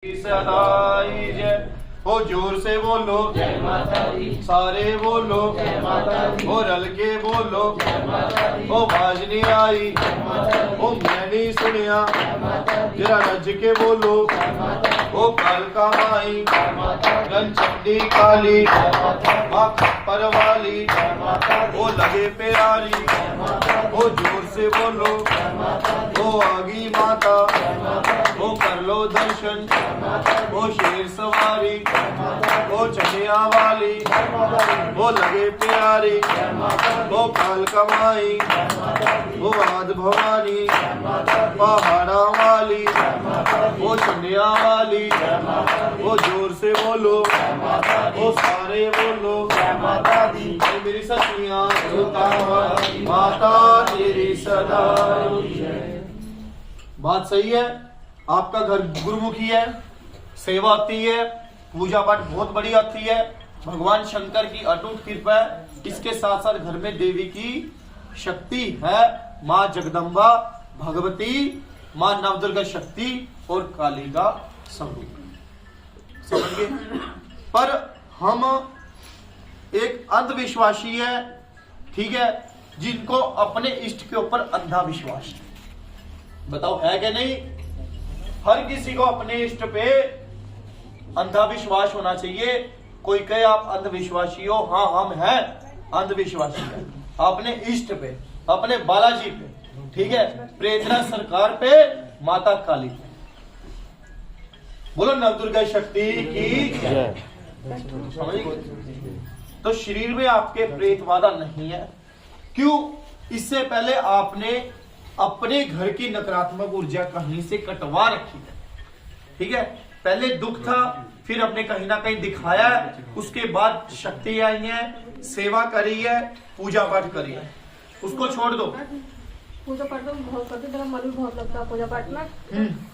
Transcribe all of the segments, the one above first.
सदाई जय हो, जोर से बोलो जय माता दी, सारे बोलो जय माता दी, हो, रल के बोलो जय माता दी, हो, बाज नहीं आई जय माता दी, हो, मैं नहीं सुनिया जय माता दी, जरा रज के बोलो जय माता दी, हो, काल का माई जय माता दी, रन चंडी काली जय माता दी, माँ खप्पर वाली जय माता दी, हो, लगे प्यारी जय माता दी, हो, जोर से बोलो जय माता दी, हो, आगी माता जय माता दी, हो, कर लो दर्शन जय माता दी, हो, शेर सवारी जय माता दी, हो, चनिया वाली जय माता दी, हो, लगे प्यारी जय माता दी, हो, काल कमाई जय माता दी, हो, आद भवानी जय माता दी, पहाड़ा वाली जय माता दी, हो, चंडिया वाली जय माता दी, हो, जोर से बोलो जय माता दी, हो, सारे बोलो जय माता दी, ये मेरी सखियां माता तेरी सदा। बात सही है, आपका घर गुरुमुखी है, सेवा आती है, पूजा पाठ बहुत बड़ी आती है, भगवान शंकर की अटूट कृपा है, इसके साथ साथ घर में देवी की शक्ति है, माँ जगदम्बा, भगवती, माँ नवदुर्गा शक्ति और काली का स्वरूप। समझ गए? पर हम एक अंधविश्वासी है, ठीक है, जिनको अपने इष्ट के ऊपर अंधा विश्वास है। बताओ है कि नहीं? हर किसी को अपने इष्ट पे अंधा विश्वास होना चाहिए। कोई कहे आप अंधविश्वासी हो, हाँ हम हैं अंधविश्वासी है, अपने इष्ट पे, अपने बालाजी पे, ठीक है, प्रेतना सरकार पे, माता काली पे। बोलो नवदुर्गा शक्ति की जय। समझ गए? तो शरीर में आपके प्रेत बाधा नहीं है। क्यों? इससे पहले आपने अपने घर की नकारात्मक ऊर्जा कहीं से कटवा रखी है, ठीक है। पहले दुख था, फिर आपने कहीं ना कहीं दिखाया, उसके बाद शक्ति आई है, सेवा करी है, पूजा पाठ करी है, उसको छोड़ दो। पूजा पाठ तो बहुत करते, मेरा मन भी बहुत लगता है पूजा पाठ में,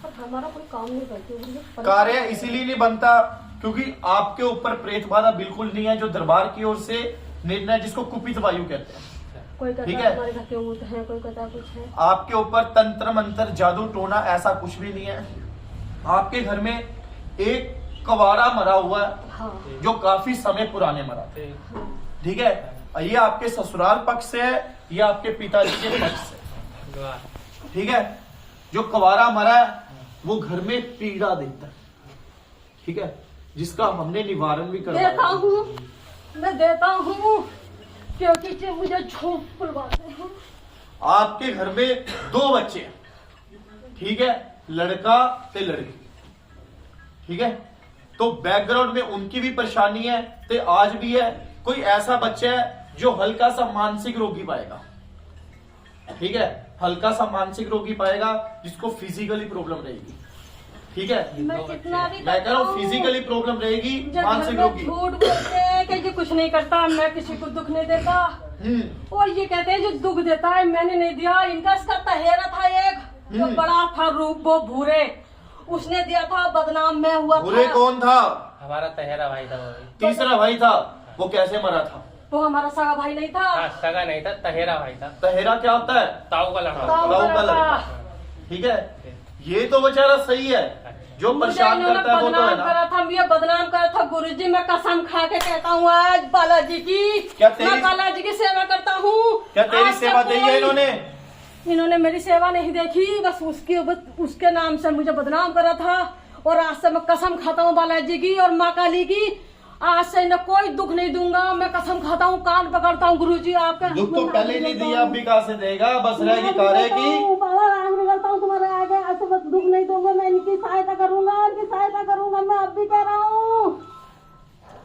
पर हमारा कोई काम नहीं करते। कार्य इसीलिए नहीं बनता क्योंकि आपके ऊपर प्रेत बाधा बिल्कुल नहीं है, जो दरबार की ओर से निर्णय, जिसको कुपित वायु कहते हैं। कोई कहता ठीक है है। हमारे घर के ऊँट हैं, कोई कहता कुछ है। आपके ऊपर तंत्र मंत्र जादू टोना ऐसा कुछ भी नहीं है। आपके घर में एक कवारा मरा हुआ है, हाँ जो काफी समय पुराने मरा था, हाँ ठीक है। ये आपके ससुराल पक्ष से है, ये आपके पिताजी के पक्ष से, ठीक है। जो कवारा मरा है वो घर में पीड़ा देता है, ठीक है, जिसका हमने निवारण भी देता करवाया। हूँ, मैं देता हूँ क्योंकि जे मुझे झूठ बुलवाते हैं। आपके घर में 2 बच्चे हैं, ठीक है, लड़का ते लड़की, ठीक है। तो बैकग्राउंड में उनकी भी परेशानी है, ते आज भी है। कोई ऐसा बच्चा है जो हल्का सा मानसिक रोगी पाएगा, ठीक है, हल्का सा मानसिक रोगी पाएगा, जिसको फिजिकली प्रॉब्लम रहेगी, ठीक है। मैं कितना भी मैं कह रहा हूँ फिजिकली प्रॉब्लम रहेगी, जब मानसिक घर में रोगी। झूठ बोलते हैं कि ये कुछ नहीं करता, मैं किसी को दुख नहीं देता, और ये कहते हैं जो दुख देता है मैंने नहीं दिया। इनका इसका तहेरा था एक, जो बड़ा था रूप, वो भूरे, उसने दिया था, बदनाम मैं हुआ बुरे था। कौन था? हमारा तहेरा भाई था वो। तीसरा भाई था, वो कैसे मरा था? वो हमारा सगा भाई नहीं था। हाँ, सगा नहीं था, तहेरा भाई था। तहेरा क्या होता है? ताऊ का लड़का। ताऊ ताऊ का लड़का। लड़का, ठीक है। ये तो बेचारा सही है, जो मुझे परेशान इन्होंने करता है वो तो है बदनाम ना। करा था, मुझे बदनाम करा था। गुरुजी मैं कसम खा के कहता हूँ आज बालाजी की, क्या तेरी- मैं बालाजी की सेवा करता हूँ। क्या तेरी आज से सेवा दी है कोई- इन्होंने? इन्होंने मेरी सेवा नहीं देखी, बस उसके नाम से मुझे बदनाम करा था। और आज से मैं कसम खाता हूँ बालाजी की और माँ काली की, आज से न कोई दुख नहीं दूंगा। मैं कसम खाता हूँ, कान पकड़ता हूँ गुरुजी आपका। दुख तो पहले ही नहीं दिया, अब भी कहाँ से देगा? बस रहेगी कार्य की। बाबा राम करता हूँ तुम्हारे आगे, आज से बस दुख नहीं दूंगा। मैं इनकी सहायता करूंगा, इनकी सहायता करूंगा। मैं अब भी कह रहा हूँ,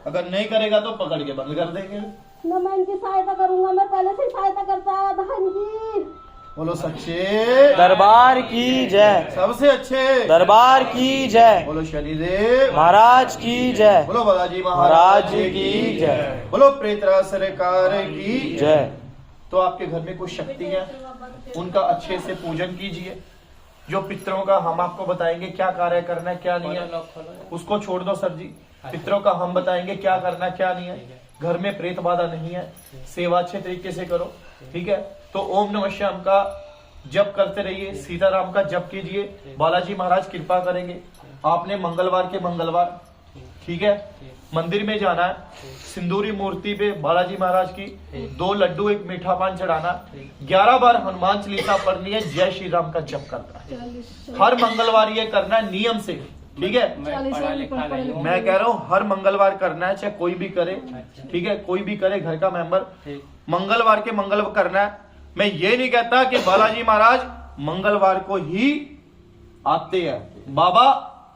अगर नहीं करेगा तो पकड़ के बंद कर देंगे। मैं इनकी सहायता करूंगा। मैं पहले से ही सहायता करता था इनकी। बोलो सच्चे दरबार की जय, सबसे अच्छे दरबार की जय, बोलो शनिदेव महाराज की जय, बोलो बालाजी महाराज महाराज की जय, बोलो प्रेतरा सरकार की जय। तो आपके घर में कुछ शक्ति है, उनका अच्छे से पूजन कीजिए। जो पितरों का हम आपको बताएंगे क्या कार्य करना है क्या नहीं है, उसको छोड़ दो सर जी। पितरों का हम बताएंगे क्या करना है क्या नहीं है। घर में प्रेत बाधा नहीं है, सेवा अच्छे तरीके से करो, ठीक है। तो ओम नमः श्याम का जप करते रहिए, सीताराम का जप कीजिए, बालाजी महाराज कृपा करेंगे। आपने मंगलवार के मंगलवार, ठीक है, मंदिर में जाना है, सिंदूरी मूर्ति पे बालाजी महाराज की 2 लड्डू 1 मीठा पान चढ़ाना, 11 बार हनुमान चालीसा पढ़नी है, जय श्री राम का जप करना है। हर मंगलवार ये करना है नियम से, ठीक है। मैं पढ़ा लिखा नहीं हूँ। मैं कह रहा हूँ हर मंगलवार करना है, चाहे कोई भी करे, ठीक है, कोई भी करे घर का मेंबर, मंगलवार के मंगलवार करना है। मैं ये नहीं कहता कि बालाजी महाराज मंगलवार को ही आते हैं, बाबा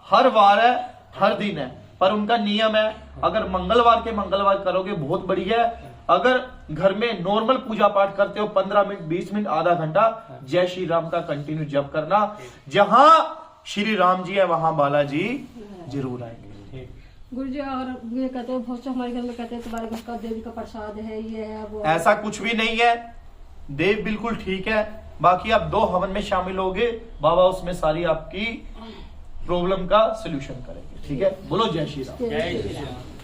हर वार है, हर दिन है, पर उनका नियम है। अगर मंगलवार के मंगलवार करोगे बहुत बढ़िया है। अगर घर में नॉर्मल पूजा पाठ करते हो 15 मिनट 20 मिनट आधा घंटा जय श्री राम का कंटिन्यू जप करना। जहां श्री राम जी है वहां बालाजी जरूर आएंगे। गुरु जी और ये कहते हैं बहुत से हमारे घर में कहते हैं तुम्हारे घर का देवी का प्रसाद है, ये है वो है। ऐसा कुछ भी नहीं है, देव बिल्कुल ठीक है। बाकी आप 2 हवन में शामिल होगे, बाबा उसमें सारी आपकी प्रॉब्लम का सलूशन करेंगे, ठीक है। बोलो जय श्री राम। जय श्री राम।